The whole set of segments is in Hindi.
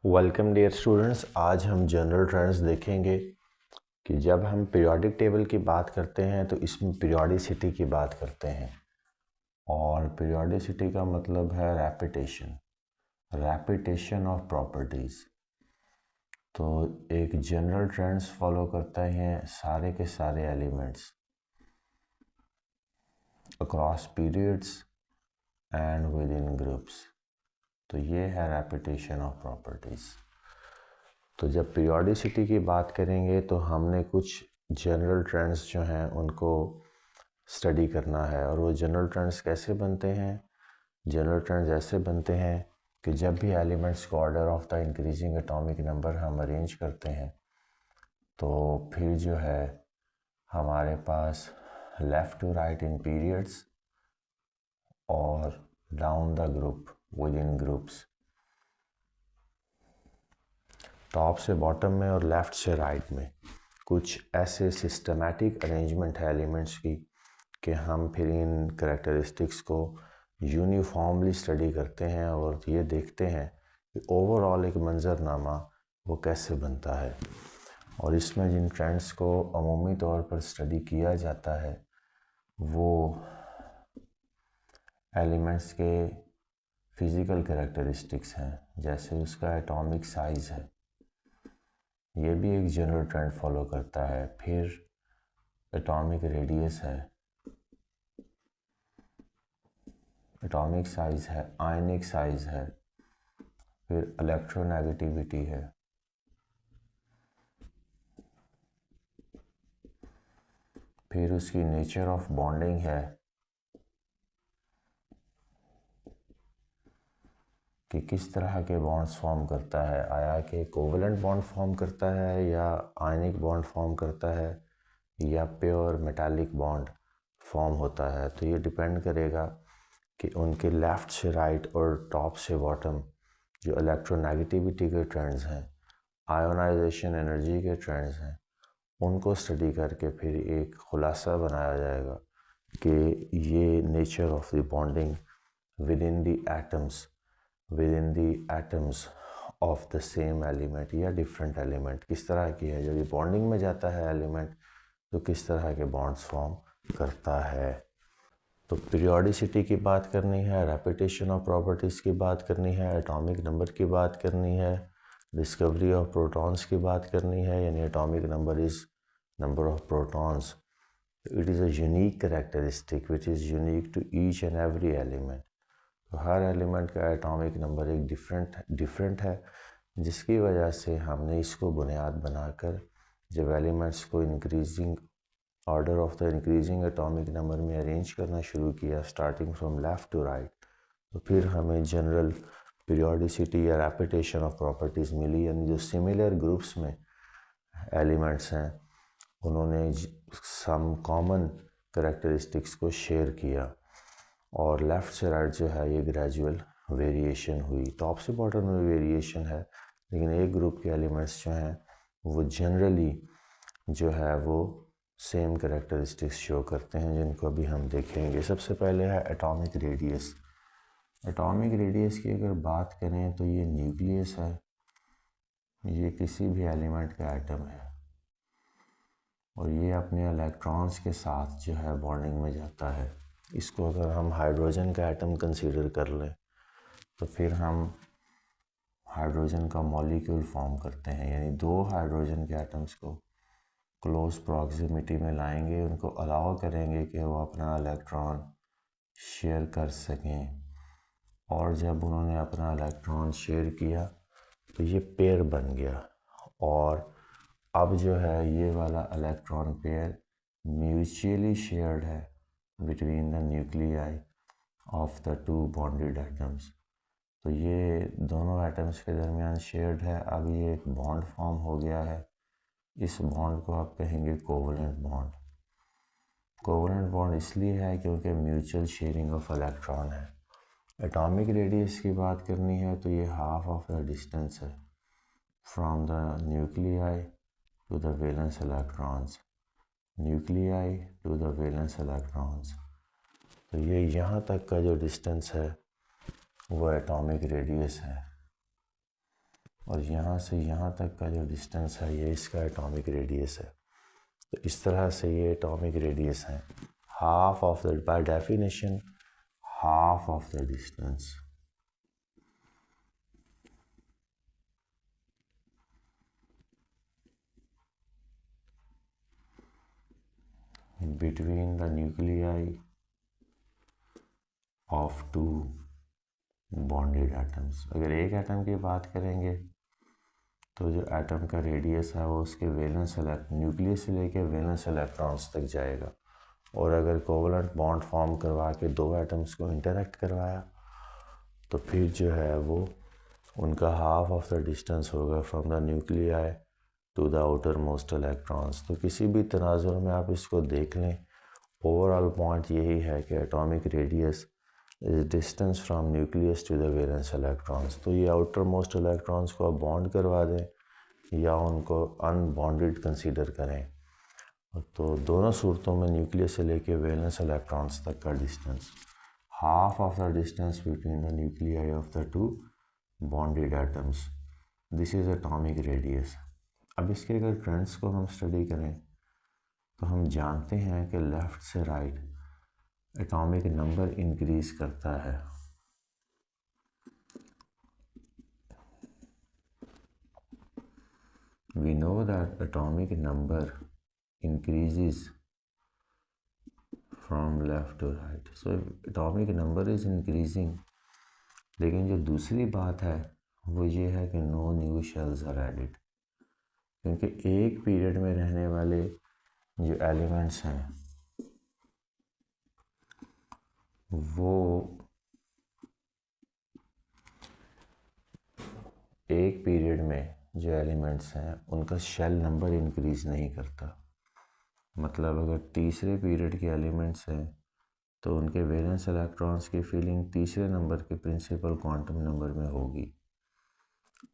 Welcome dear students. आज हम जनरल ट्रेंड्स देखेंगे कि जब हम पीरियोडिक टेबल की बात करते हैं तो इसमें पीरियोडिसिटी की बात करते हैं, और पीरियोडिसिटी का मतलब है रैपिटेशन ऑफ प्रॉपर्टीज़। तो एक जनरल ट्रेंड्स फॉलो करते हैं सारे के सारे elements across periods and with in groups. तो ये है रैपिटेशन ऑफ प्रॉपर्टीज़। तो जब पीरियोडिसिटी की बात करेंगे तो हमने कुछ जनरल ट्रेंड्स जो हैं उनको स्टडी करना है। और वो जनरल ट्रेंड्स कैसे बनते हैं? जनरल ट्रेंड्स ऐसे बनते हैं कि जब भी एलिमेंट्स को order of the increasing atomic number हम अरेंज करते हैं तो फिर जो है हमारे पास left to right in periods और down the group within groups, top से बॉटम में और लेफ़्ट से राइट में कुछ ऐसे सिस्टमैटिक अरेंजमेंट है एलिमेंट्स की कि हम फिर इन करेक्टरिस्टिक्स को यूनिफॉर्मली स्टडी करते हैं और ये देखते हैं कि ओवरऑल एक मंजरनामा वो कैसे बनता है। और इसमें जिन ट्रेंड्स को अमूमी तौर पर स्टडी किया जाता है वो एलिमेंट्स के फिज़िकल करेक्टरिस्टिक्स हैं, जैसे उसका एटॉमिक साइज़ है, ये भी एक जनरल ट्रेंड फॉलो करता है। फिर एटॉमिक रेडियस है, एटॉमिक साइज़ है, आयनिक साइज़ है, फिर इलेक्ट्रोनेगेटिविटी है, फिर उसकी नेचर ऑफ बॉन्डिंग है कि किस तरह के बॉन्ड्स फॉर्म करता है, आया कि कोवलेंट बॉन्ड फॉर्म करता है या आयनिक बॉन्ड फॉर्म करता है या प्योर मेटालिक बॉन्ड फॉर्म होता है। तो ये डिपेंड करेगा कि उनके लेफ़्ट से राइट और टॉप से बॉटम जो इलेक्ट्रोनेगेटिविटी के ट्रेंड्स हैं, आयोनाइजेशन एनर्जी के ट्रेंड्स हैं, उनको स्टडी करके फिर एक खुलासा बनाया जाएगा कि ये nature of the bonding with in the atoms of the same element या डिफरेंट एलिमेंट किस तरह की है। जब ये बॉन्डिंग में जाता है एलिमेंट तो किस तरह के बॉन्ड्स फॉर्म करता है। तो पीरियोडिसिटी की बात करनी है, रैपिटेशन ऑफ प्रॉपर्टीज़ की बात करनी है, एटॉमिक नंबर की बात करनी है, डिस्कवरी ऑफ प्रोटॉन्स की बात करनी है, यानी atomic number is number of protons. It is a unique characteristic which is unique to each and every element. तो हर एलिमेंट का एटॉमिक नंबर एक डिफरेंट है, जिसकी वजह से हमने इसको बुनियाद बनाकर जब एलिमेंट्स को increasing order of the increasing atomic number में अरेंज करना शुरू किया starting from left to right, तो फिर हमें जनरल पीरियोडिसिटी या रैपिटेशन ऑफ प्रॉपर्टीज़ मिली। यानी जो सिमिलर ग्रुप्स में एलिमेंट्स हैं उन्होंने सम कॉमन करेक्टरिस्टिक्स को शेयर किया, और लेफ़्ट से राइट जो है ये ग्रेजुअल वेरिएशन हुई। टॉप से बॉटम में वेरिएशन है, लेकिन एक ग्रुप के एलिमेंट्स जो हैं वो जनरली जो है वो सेम करेक्टरिस्टिक्स शो करते हैं, जिनको अभी हम देखेंगे। सबसे पहले है एटॉमिक रेडियस। एटॉमिक रेडियस की अगर बात करें तो ये न्यूक्लियस है, ये किसी भी एलिमेंट का एटम है और ये अपने इलेक्ट्रॉन्स के साथ जो है बॉन्डिंग में जाता है। इसको अगर हम हाइड्रोजन का एटम कंसीडर कर लें तो फिर हम हाइड्रोजन का मॉलिक्यूल फॉर्म करते हैं, यानी दो हाइड्रोजन के एटम्स को क्लोज प्रॉक्सिमिटी में लाएंगे, उनको अलाउ करेंगे कि वो अपना इलेक्ट्रॉन शेयर कर सकें, और जब उन्होंने अपना इलेक्ट्रॉन शेयर किया तो ये पेयर बन गया। और अब जो है ये वाला इलेक्ट्रॉन पेयर म्यूचुअली शेयर्ड है between the nuclei of the two bonded atoms. तो ये दोनों एटम्स के दरमियान शेयर्ड है। अब ये एक बॉन्ड फॉर्म हो गया है, इस बॉन्ड को आप कहेंगे कोवलेंट बॉन्ड। कोवलेंट बॉन्ड इसलिए है क्योंकि म्यूचुअल शेयरिंग ऑफ इलेक्ट्रॉन है। एटॉमिक रेडियस की बात करनी है तो ये हाफ ऑफ द डिस्टेंस है from the nuclei to the valence electrons, nuclei to the valence electrons. तो ये यहाँ तक का जो डिस्टेंस है वो एटॉमिक रेडियस है। और यहाँ से यहाँ तक का जो डिस्टेंस है ये इसका एटॉमिक रेडियस है। तो इस तरह से ये एटॉमिक रेडियस है, half of the, by definition half of the distance between the nuclei of two bonded atoms। अगर एक एटम की बात करेंगे तो जो एटम का रेडियस है वो उसके वैलेंस न्यूक्लियस से लेके वैलेंस इलेक्ट्रॉन्स तक जाएगा। और अगर कोवलेंट बॉन्ड फॉर्म करवा के दो एटम्स को इंटरेक्ट करवाया तो फिर जो है वो उनका हाफ ऑफ द डिस्टेंस होगा from the nuclei to the outermost electrons. तो किसी भी तनाजुर में आप इसको देख लें, ओवरऑल पॉइंट यही है कि atomic radius is distance from nucleus to the valence electrons. तो ये आउटर मोस्ट इलेक्ट्रॉन्स को आप बॉन्ड करवा दें या उनको अनबॉन्डेड कंसीडर करें, तो दोनों सूरतों में न्यूक्लियस से लेके वैलेंस इलेक्ट्रॉन्स तक का distance half of the distance between the nuclei of the two bonded atoms, this is atomic radius. अब इसके अगर ट्रेंड्स को हम स्टडी करें तो हम जानते हैं कि लेफ़्ट से राइट एटॉमिक नंबर इंक्रीज करता है। We know that atomic number increases from left to right, so atomic number is increasing. लेकिन जो दूसरी बात है वो ये है कि no new shells are added, क्योंकि एक पीरियड में रहने वाले जो एलिमेंट्स हैं वो एक पीरियड में जो एलिमेंट्स हैं उनका शेल नंबर इंक्रीज़ नहीं करता। मतलब अगर तीसरे पीरियड के एलिमेंट्स हैं तो उनके वैलेंस इलेक्ट्रॉन्स की फीलिंग तीसरे नंबर के प्रिंसिपल क्वांटम नंबर में होगी।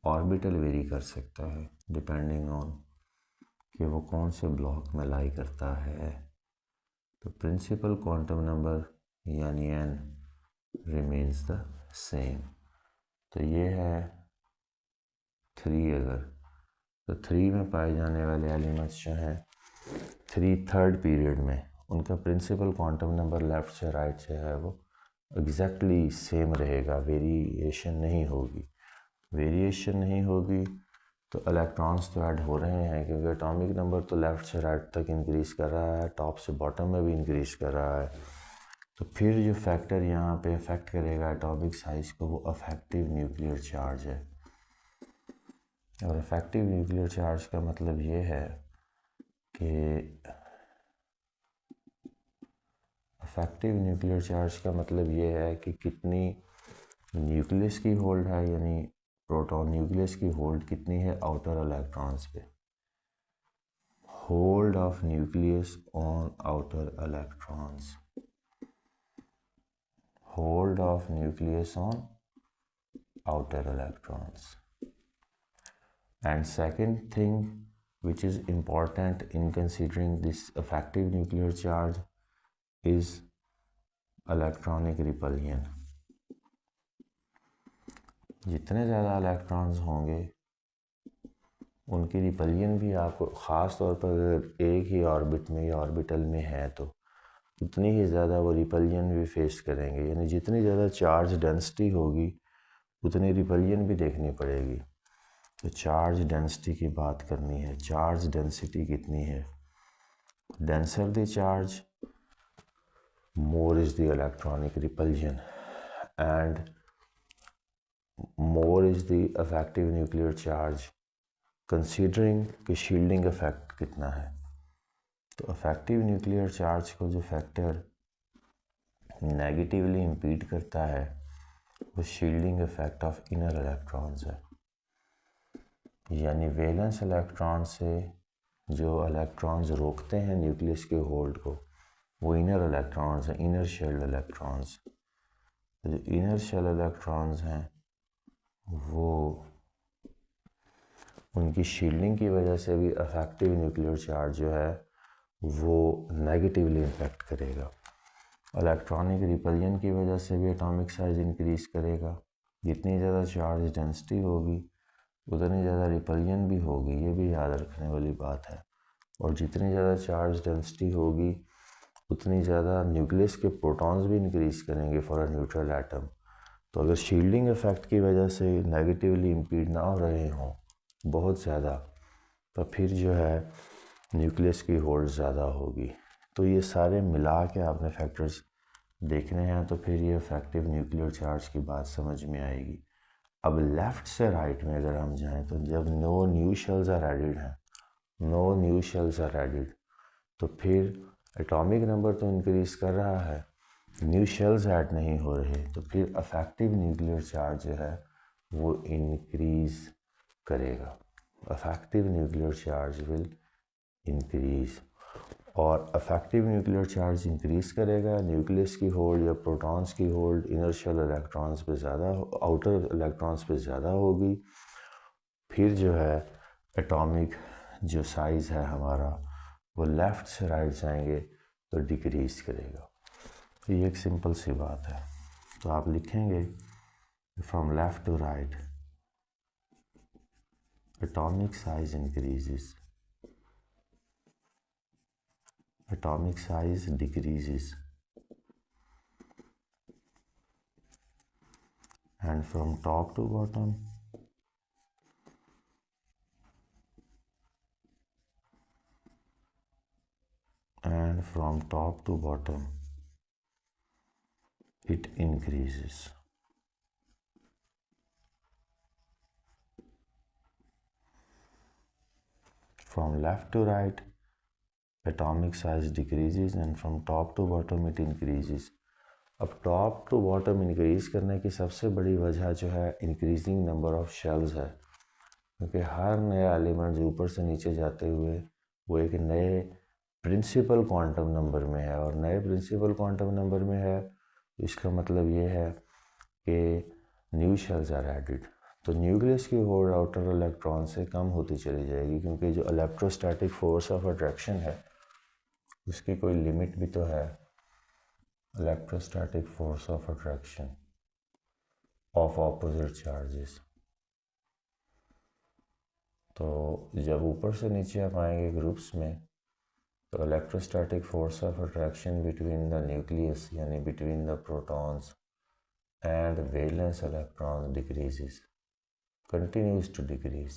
ऑर्बिटल वेरी कर सकता है डिपेंडिंग ऑन कि वो कौन से ब्लॉक में लाई करता है। तो प्रिंसिपल क्वांटम नंबर यानी n रिमेन्स द सेम। तो ये है 3। अगर तो 3 में पाए जाने वाले एलिमेंट्स जो हैं 3 थर्ड पीरियड में, उनका प्रिंसिपल क्वांटम नंबर लेफ़्ट से राइट से है वो एग्जैक्टली सेम रहेगा, वेरिएशन नहीं होगी। वेरिएशन नहीं होगी तो इलेक्ट्रॉन्स तो ऐड हो रहे हैं, क्योंकि एटॉमिक नंबर तो लेफ़्ट से राइट तक इंक्रीज़ कर रहा है, टॉप से बॉटम में भी इंक्रीज़ कर रहा है। तो फिर जो फैक्टर यहाँ पे अफेक्ट करेगा एटॉमिक साइज़ को वो अफेक्टिव न्यूक्लियर चार्ज है। और अफेक्टिव न्यूक्लियर चार्ज का मतलब ये है कि अफेक्टिव न्यूक्लियर चार्ज का मतलब ये है कि कितनी न्यूक्लियस की होल्ड है, यानी प्रोटॉन न्यूक्लियस की होल्ड कितनी है आउटर इलेक्ट्रॉन्स पे। Hold of nucleus on outer electrons, hold of nucleus on outer electrons। And second thing which is important in considering this effective nuclear charge is electronic repulsion। जितने ज़्यादा इलेक्ट्रॉन्स होंगे उनकी रिपल्जन भी आपको, ख़ास तौर पर अगर एक ही ऑर्बिट में या ऑर्बिटल में है तो उतनी ही ज़्यादा वो रिपल्जन भी फेस करेंगे। यानी जितनी ज़्यादा चार्ज डेंसिटी होगी उतनी रिपल्जन भी देखनी पड़ेगी। तो चार्ज डेंसिटी की बात करनी है, चार्ज डेंसिटी कितनी है। Denser the charge more is the electronic repulsion and more is the effective nuclear charge considering कि शील्डिंग इफेक्ट कितना है। तो इफेक्टिव न्यूक्लियर चार्ज को जो फैक्टर नेगेटिवली इम्पीड करता है वो shielding effect of inner electrons है। यानी वैलेंस इलेक्ट्रॉन से जो इलेक्ट्रॉन्स रोकते हैं न्यूक्लियस के होल्ड को वो इनर इलेक्ट्रॉन्स हैं, इनर शेल इलेक्ट्रॉन्स। जो इनर शेल इलेक्ट्रॉन्स हैं वो उनकी शील्डिंग की वजह से भी इफेक्टिव न्यूक्लियर चार्ज जो है वो नेगेटिवली इम्पैक्ट करेगा। इलेक्ट्रॉनिक रिपल्जन की वजह से भी एटॉमिक साइज इंक्रीज़ करेगा। जितनी ज़्यादा चार्ज डेंसिटी होगी उतनी ज़्यादा रिपल्जन भी होगी, ये भी याद रखने वाली बात है। और जितनी ज़्यादा चार्ज डेंसिटी होगी उतनी ज़्यादा न्यूक्लियस के प्रोटॉन्स भी इंक्रीज़ करेंगे फॉर अ न्यूट्रल एटम। तो अगर शील्डिंग इफ़ेक्ट की वजह से नेगेटिवली इम्पीड ना हो रहे हों बहुत ज़्यादा, तो फिर जो है न्यूक्लियस की होल्ड ज़्यादा होगी। तो ये सारे मिला के आपने फैक्टर्स देखने हैं, तो फिर ये इफेक्टिव न्यूक्लियर चार्ज की बात समझ में आएगी। अब लेफ़्ट से राइट में अगर हम जाएं, तो जब no new shells are added हैं, no new shells are added, तो फिर एटॉमिक नंबर तो इंक्रीज़ कर रहा है, न्यू शेल्स ऐड नहीं हो रहे, तो फिर अफेक्टिव न्यूक्लियर चार्ज जो है वो इंक्रीज़ करेगा। Affective nuclear charge will increase, और अफेक्टिव न्यूक्लियर चार्ज इंक्रीज़ करेगा, न्यूक्लियस की होल्ड या प्रोटॉन्स की होल्ड इनर शेल इलेक्ट्रॉन्स पे ज़्यादा, आउटर इलेक्ट्रॉन्स पे ज़्यादा होगी। फिर जो है एटॉमिक जो साइज़ है हमारा वो लेफ़्ट से राइट जाएंगे तो डिक्रीज़ करेगा। तो ये एक सिंपल सी बात है। तो आप लिखेंगे from left to right atomic size increases, atomic size decreases, and from top to bottom it increases. From left to right atomic size decreases and from top to bottom it increases. अब टॉप टू बॉटम इंक्रीज़ करने की सबसे बड़ी वजह जो है इंक्रीजिंग नंबर ऑफ शेल्स है, क्योंकि हर नया एलिमेंट जो ऊपर से नीचे जाते हुए वो एक नए प्रिंसिपल क्वांटम नंबर में है, और नए प्रिंसिपल क्वांटम नंबर में है तो इसका मतलब ये है कि न्यू शेल्स आर एडिड। तो न्यूक्लियस की होल्ड आउटर इलेक्ट्रॉन से कम होती चली जाएगी, क्योंकि जो इलेक्ट्रोस्टैटिक फोर्स ऑफ अट्रैक्शन है उसकी कोई लिमिट भी तो है। Electrostatic force of attraction of opposite charges, तो जब ऊपर से नीचे आप आएंगे ग्रुप्स में तो electrostatic force of attraction between the nucleus यानी between the protons and valence electrons decreases, continues to decrease,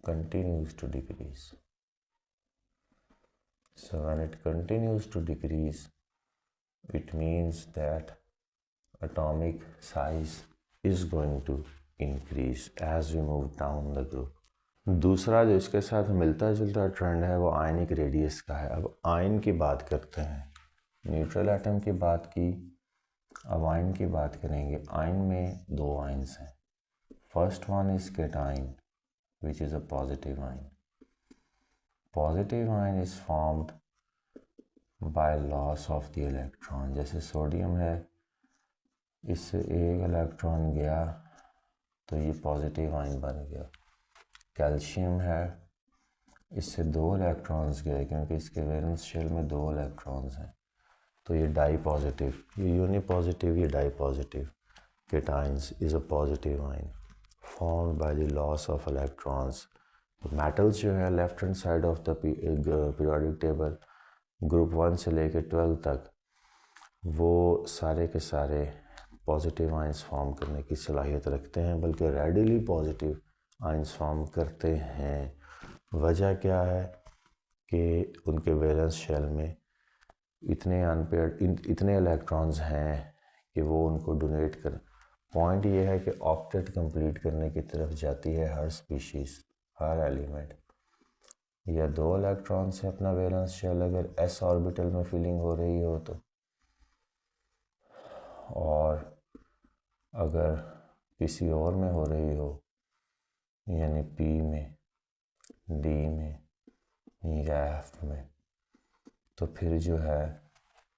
continues to decrease. So when it continues to decrease, it means that atomic size is going to increase as we move down the group. दूसरा जो इसके साथ मिलता जुलता ट्रेंड है वो आयनिक रेडियस का है। अब आयन की बात करते हैं, न्यूट्रल एटम की बात की, अब आयन की बात करेंगे। आयन में दो आयन्स हैं। First one is cation which is a positive ion. Positive ion is formed by loss of the electron. जैसे सोडियम है, इससे एक इलेक्ट्रॉन गया तो ये पॉजिटिव आयन बन गया। कैल्शियम है, इससे दो इलेक्ट्रॉन्स गए क्योंकि इसके वैलेंस शेल में दो इलेक्ट्रॉन्स हैं, तो ये डाई पॉजिटिव, ये यूनि पॉजिटिव, ये dipositive. Cations is a positive ion formed by the loss of electrons. तो मेटल्स जो है left hand side of the periodic table group 1 से लेकर 12 तक वो सारे के सारे पॉजिटिव आयंस फॉर्म करने की सलाहियत रखते हैं, बल्कि रेडिली पॉजिटिव आयंस फॉर्म करते हैं। वजह क्या है कि उनके वैलेंस शेल में इतने अनपेयर्ड इतने इलेक्ट्रॉन्स हैं कि वो उनको डोनेट कर। पॉइंट ये है कि ऑक्टेट कंप्लीट करने की तरफ जाती है हर स्पीशीज़, हर एलिमेंट। या दो इलेक्ट्रॉन से अपना वैलेंस शेल अगर एस ऑर्बिटल में फिलिंग हो रही हो तो, और अगर किसी और में हो रही हो यानी पी में, डी में या एफ में, तो फिर जो है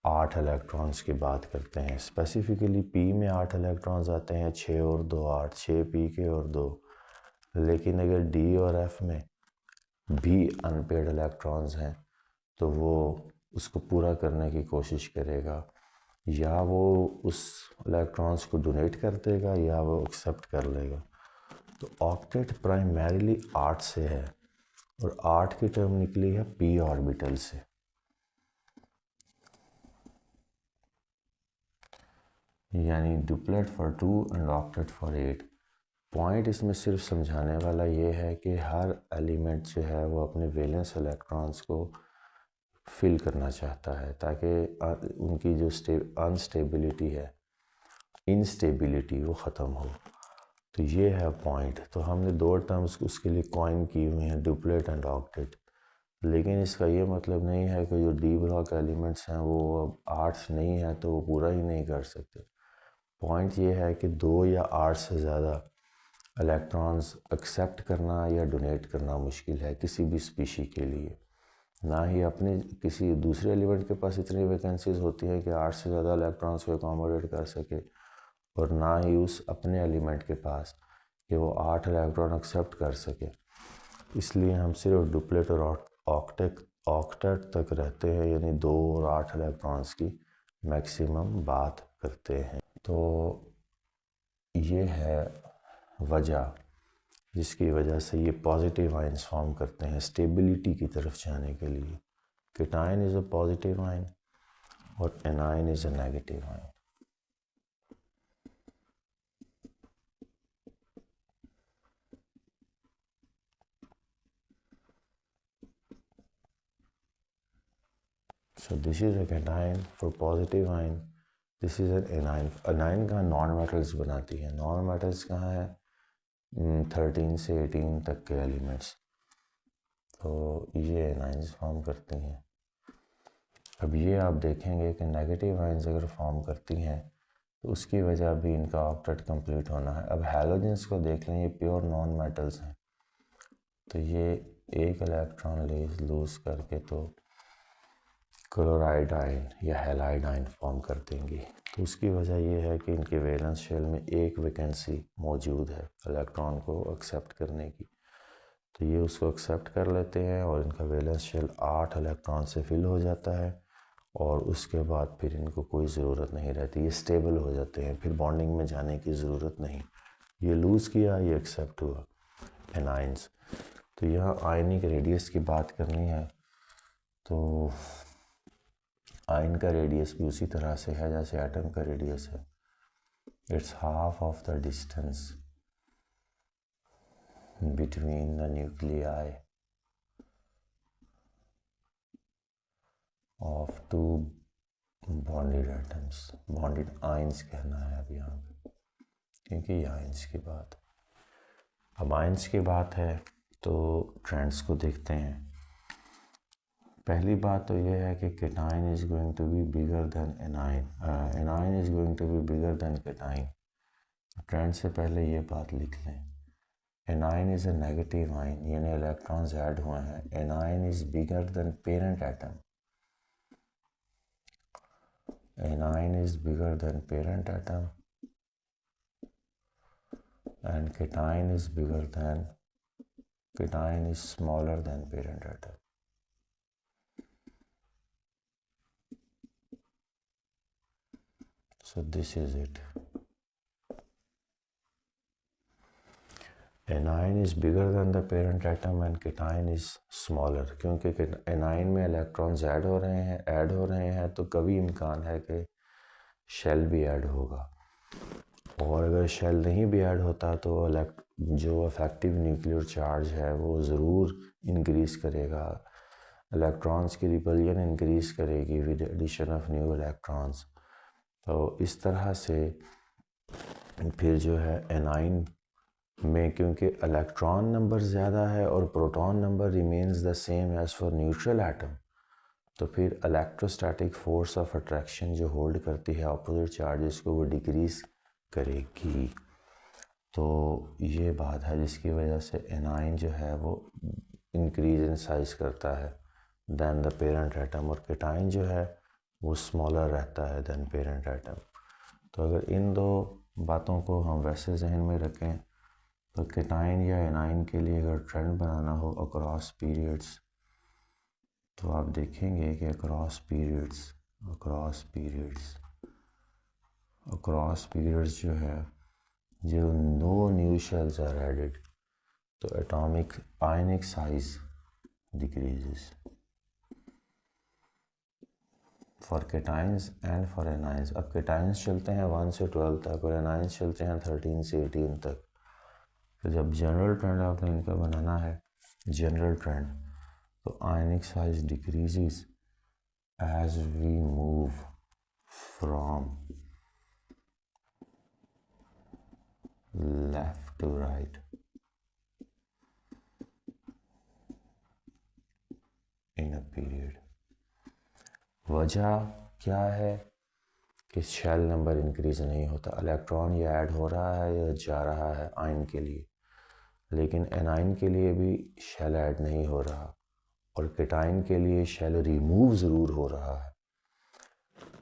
8 इलेक्ट्रॉन्स की बात करते हैं। स्पेसिफिकली पी में 8 इलेक्ट्रॉन्स आते हैं, 6 और 2 8, 6 पी के और 2। लेकिन अगर डी और एफ में भी अनपेड इलेक्ट्रॉन्स हैं तो वो उसको पूरा करने की कोशिश करेगा या वो उस इलेक्ट्रॉन्स को डोनेट कर देगा या वो एक्सेप्ट कर लेगा। तो ऑक्टेट प्राइमरीली 8 से है और 8 की टर्म निकली है p ऑर्बिटल से। यानी duplet for 2 and octet for 8। Point इसमें सिर्फ समझाने वाला ये है कि हर एलिमेंट जो है वो अपने वैलेंस इलेक्ट्रॉन्स को फिल करना चाहता है ताकि उनकी जो अनस्टेबिलिटी है, इनस्टेबिलिटी, वो ख़त्म हो। तो ये है पॉइंट। तो हमने 2 टर्म्स उसके लिए कॉइन की हुई हैं, डुप्लेट एंड ऑक्टेट। लेकिन इसका ये मतलब नहीं है कि जो डी ब्लॉक एलिमेंट्स हैं वो अब 8 नहीं है तो वो पूरा ही नहीं कर सकते। पॉइंट ये है कि 2 या 8 से ज़्यादा इलेक्ट्रॉन्स एक्सेप्ट करना या डोनेट करना मुश्किल है किसी भी स्पीशी के लिए। ना ही अपने किसी दूसरे एलिमेंट के पास इतनी वैकेंसीज होती हैं कि 8 से ज़्यादा इलेक्ट्रॉन्स को अकोमोडेट कर सके, और ना ही उस अपने एलिमेंट के पास कि वो 8 इलेक्ट्रॉन एक्सेप्ट कर सके। इसलिए हम सिर्फ डुप्लेट और ऑक्टेट तक रहते हैं, यानी 2 और 8 इलेक्ट्रॉन्स की मैक्सिमम बात करते हैं। तो ये है वजह जिसकी वजह से ये पॉजिटिव आयंस फॉर्म करते हैं स्टेबिलिटी की तरफ जाने के लिए। Cation is a positive ion और anion is a negative ion. So this is a cation for positive ion. This is an anion. Anion का नॉन मेटल्स बनाती है। नॉन मेटल्स कहाँ है? 13 से 18 तक के एलिमेंट्स। तो ये एनाइंस फॉर्म करती हैं। अब ये आप देखेंगे कि नेगेटिव आयंस अगर फॉर्म करती हैं तो उसकी वजह भी इनका ऑक्टेट कंप्लीट होना है। अब हैलोजेंस को देख लें, ये प्योर नॉन मेटल्स हैं, तो ये एक इलेक्ट्रॉन लूज़ करके तो क्लोराइड आयन या हैलाइड आयन फॉर्म कर देंगी। तो उसकी वजह यह है कि इनके वैलेंस शेल में एक वैकेंसी मौजूद है इलेक्ट्रॉन को एक्सेप्ट करने की। तो ये उसको एक्सेप्ट कर लेते हैं और इनका वैलेंस शेल 8 इलेक्ट्रॉन से फिल हो जाता है और उसके बाद फिर इनको कोई ज़रूरत नहीं रहती, ये स्टेबल हो जाते हैं, फिर बॉन्डिंग में जाने की ज़रूरत नहीं। ये लूज़ किया, ये एक्सेप्ट हुआ, एनाइंस। तो यहाँ आयनिक रेडियस की बात करनी है तो आयन का रेडियस भी उसी तरह से है जैसे एटम का रेडियस है। It's half of the distance between the nuclei of 2 bonded atoms. Bonded ions कहना है अब यहाँ पे, क्योंकि ये आयंस की बात। अब आयंस की बात है तो ट्रेंड्स को देखते हैं। पहली बात तो ये है कि cation is going to be bigger than anion, anion is going to be bigger than cation. Trend से पहले ये बात लिख लें, anion is a negative ion, यानी इलेक्ट्रॉन्स ऐड हुए हैं। Anion is bigger than parent atom, anion is bigger than parent atom and cation is bigger than, cation is smaller than parent atom. So this is it. Anion is bigger than the parent atom and cation is smaller, क्योंकि anion में इलेक्ट्रॉन्स ऐड हो रहे हैं तो कभी इम्कान है कि शेल भी ऐड होगा, और अगर शेल नहीं भी ऐड होता तो जो अफेक्टिव न्यूक्लियर चार्ज है वो ज़रूर इंक्रीज़ करेगा, इलेक्ट्रॉन्स की रिपल्जन इंक्रीज़ करेगी with addition of new electrons. तो इस तरह से फिर जो है एनाइन में, क्योंकि इलेक्ट्रॉन नंबर ज़्यादा है और proton number remains the same as for neutral atom, तो फिर इलेक्ट्रोस्टैटिक फोर्स ऑफ अट्रैक्शन जो होल्ड करती है अपोजिट चार्जेस को वो डिक्रीज़ करेगी। तो ये बात है जिसकी वजह से एनाइन जो है वो इंक्रीज इन साइज करता है दैन द पेरेंट एटम, और केटाइन जो है वो स्मॉलर रहता है दैन पेरेंट एटम। तो अगर इन दो बातों को हम वैसे जहन में रखें तो केटाइन या एनाइन के लिए अगर ट्रेंड बनाना हो अक्रॉस पीरियड्स, तो आप देखेंगे कि अक्रॉस पीरियड्स अक्रॉस पीरियड्स जो है, जो no new shells are added, तो atomic ionic size decreases for cations and for anions. अब केटाइंस चलते हैं 1 से 12 तक और एनाइंस चलते हैं 13 से 18 तक। तो जब जनरल ट्रेंड आपने इनका बनाना है, जनरल ट्रेंड, तो ionic size decreases as we move from left to right in a period. वजह क्या है कि शेल नंबर इंक्रीज नहीं होता, इलेक्ट्रॉन ये ऐड हो रहा है या जा रहा है आयन के लिए, लेकिन एनाइन के लिए भी शेल ऐड नहीं हो रहा और केटाइन के लिए शेल रिमूव ज़रूर हो रहा है।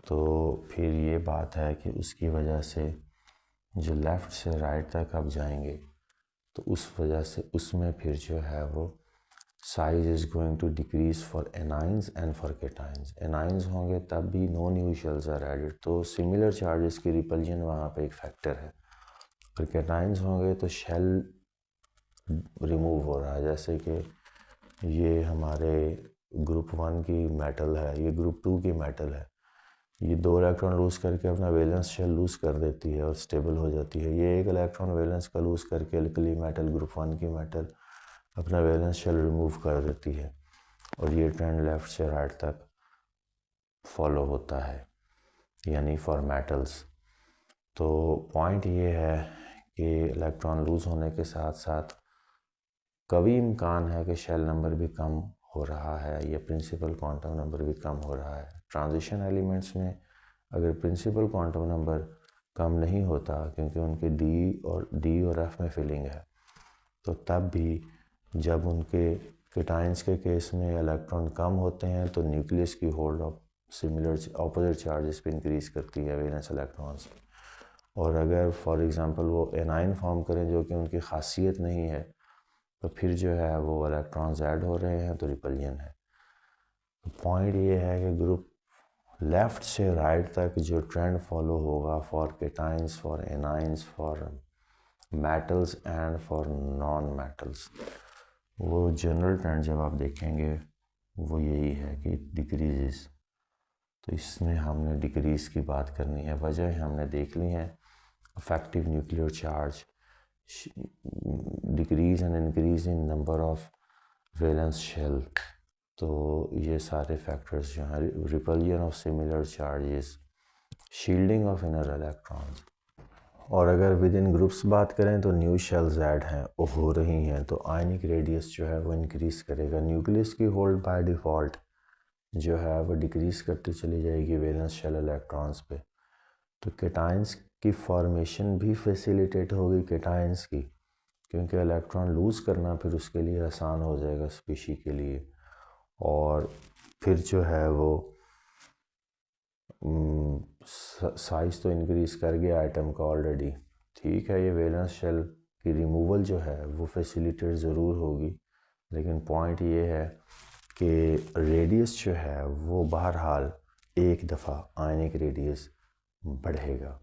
तो फिर ये बात है कि उसकी वजह से जो लेफ़्ट से राइट तक आप जाएंगे तो उस वजह से उसमें फिर जो है वो size is going to decrease for anions and for cations. Anions होंगे तब भी no new shells are added, तो सिमिलर चार्जेस की रिपल्जन वहाँ पे एक फैक्टर है। और केटाइंस होंगे तो शेल रिमूव हो रहा है, जैसे कि ये हमारे ग्रुप 1 की मेटल है, ये ग्रुप 2 की मेटल है, ये 2 इलेक्ट्रॉन लूज़ करके अपना वैलेंस शेल लूज़ कर देती है और स्टेबल हो जाती है। ये 1 इलेक्ट्रॉन वैलेंस का लूज़ करके अल्कली मेटल ग्रुप 1 की मेटल अपना वैलेंस शेल रिमूव कर देती है और ये ट्रेंड लेफ़्ट से राइट तक फॉलो होता है, यानी फॉर मेटल्स। तो पॉइंट ये है कि इलेक्ट्रॉन लूज़ होने के साथ साथ कभी इम्कान है कि शेल नंबर भी कम हो रहा है या प्रिंसिपल क्वांटम नंबर भी कम हो रहा है। ट्रांजिशन एलिमेंट्स में अगर प्रिंसिपल क्वांटम नंबर कम नहीं होता क्योंकि उनके डी और एफ में फिलिंग है, तो तब भी जब उनके केटाइंस के केस में इलेक्ट्रॉन कम होते हैं तो न्यूक्लियस की hold of similar opposite charges पे इंक्रीज करती है वैलेंस इलेक्ट्रॉन्स। और अगर फॉर एग्जांपल वो एनाइन फॉर्म करें जो कि उनकी खासियत नहीं है, तो फिर जो है वो इलेक्ट्रॉन्स ऐड हो रहे हैं तो रिपल्जन है। तो पॉइंट ये है कि ग्रुप लेफ़्ट से राइट तक जो ट्रेंड फॉलो होगा for cations, for anions, for metals and for non metals, वो जनरल ट्रेंड जब आप देखेंगे वो यही है कि डिक्रीजेस। तो इसमें हमने डिक्रीज़ की बात करनी है, वजह हमने देख ली है, effective nuclear charge, decrease and increase in number of valence shell. तो ये सारे फैक्टर्स जो हैं, repulsion of similar charges, shielding of inner electrons. और अगर विद इन ग्रुप्स बात करें तो न्यू शेल्स ऐड हैं वो हो रही हैं, तो आयनिक रेडियस जो है वो इंक्रीज़ करेगा। न्यूक्लियस की होल्ड बाय डिफ़ॉल्ट जो है वो डिक्रीज़ करती चली जाएगी वैलेंस शेल इलेक्ट्रॉन्स पे। तो केटाइंस की फॉर्मेशन भी फैसिलिटेट होगी केटाइंस की, क्योंकि इलेक्ट्रॉन लूज़ करना फिर उसके लिए आसान हो जाएगा स्पीशी के लिए। और फिर जो है वो साइज़ तो इंक्रीज़ कर गया आइटम का ऑलरेडी, ठीक है, ये वैलेंस शेल की रिमूवल जो है वो फैसिलिटेट ज़रूर होगी, लेकिन पॉइंट ये है कि रेडियस जो है वो बहरहाल एक दफ़ा आयनिक रेडियस बढ़ेगा,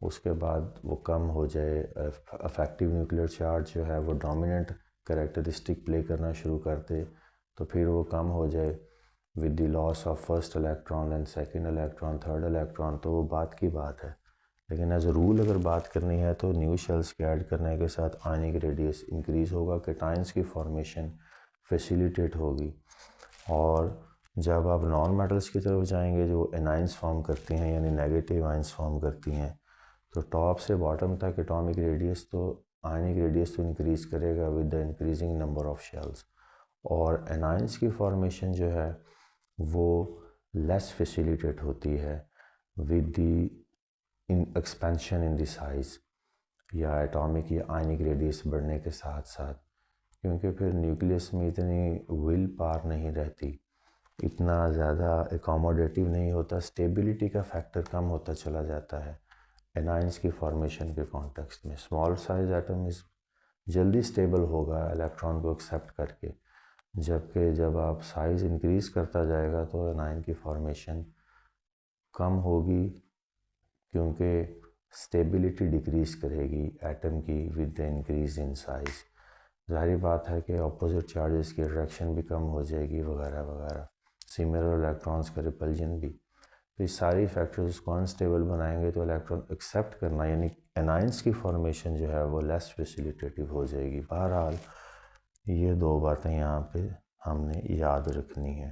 उसके बाद वो कम हो जाए। अफेक्टिव न्यूक्लियर चार्ज जो है वो डोमिनेंट कैरेक्टरिस्टिक प्ले करना शुरू कर दे, तो फिर वो कम हो जाए with the loss of first electron and second electron, third electron, तो वो बात की बात है। लेकिन एज अ रूल अगर बात करनी है तो न्यू शेल्स के ऐड करने के साथ आयनिक रेडियस इंक्रीज़ होगा, केटाइंस की फॉर्मेशन फैसिलिटेट होगी। और जब आप नॉन मेटल्स की तरफ जाएंगे जो एनाइंस फॉर्म करती हैं यानी नेगेटिव आइंस फॉर्म करती हैं, तो टॉप से बॉटम तक एटॉमिक रेडियस तो आयनिक रेडियस तो इंक्रीज़ करेगा with the increasing number of shells, और एनाइंस की फॉर्मेशन जो है वो लेस फैसिलिटेट होती है with the in expansion in the size या एटॉमिक या आयनिक रेडियस बढ़ने के साथ साथ, क्योंकि फिर न्यूक्लियस में इतनी विल पावर नहीं रहती, इतना ज़्यादा एकोमोडेटिव नहीं होता, स्टेबिलिटी का फैक्टर कम होता चला जाता है एनाइंस की फॉर्मेशन के कॉन्टेक्स्ट में। स्मॉल साइज एटम इस जल्दी स्टेबल होगा इलेक्ट्रॉन को एक्सेप्ट करके, जबकि जब आप साइज़ इंक्रीज़ करता जाएगा तो एनाइन की फॉर्मेशन कम होगी क्योंकि स्टेबिलिटी डिक्रीज़ करेगी एटम की with the increase in size. ज़ाहिर बात है कि अपोजिट चार्जेस की अट्रैक्शन भी कम हो जाएगी वगैरह वगैरह, सिमिलर इलेक्ट्रॉन्स का रिपल्जन भी। तो ये सारी फैक्टर्स को अनस्टेबल बनाएंगे तो इलेक्ट्रॉन एक्सेप्ट करना यानी एनाइंस की फॉर्मेशन जो है वो लेस फैसिलिटेटिव हो जाएगी। बहरहाल ये दो बातें यहाँ पे हमने याद रखनी है।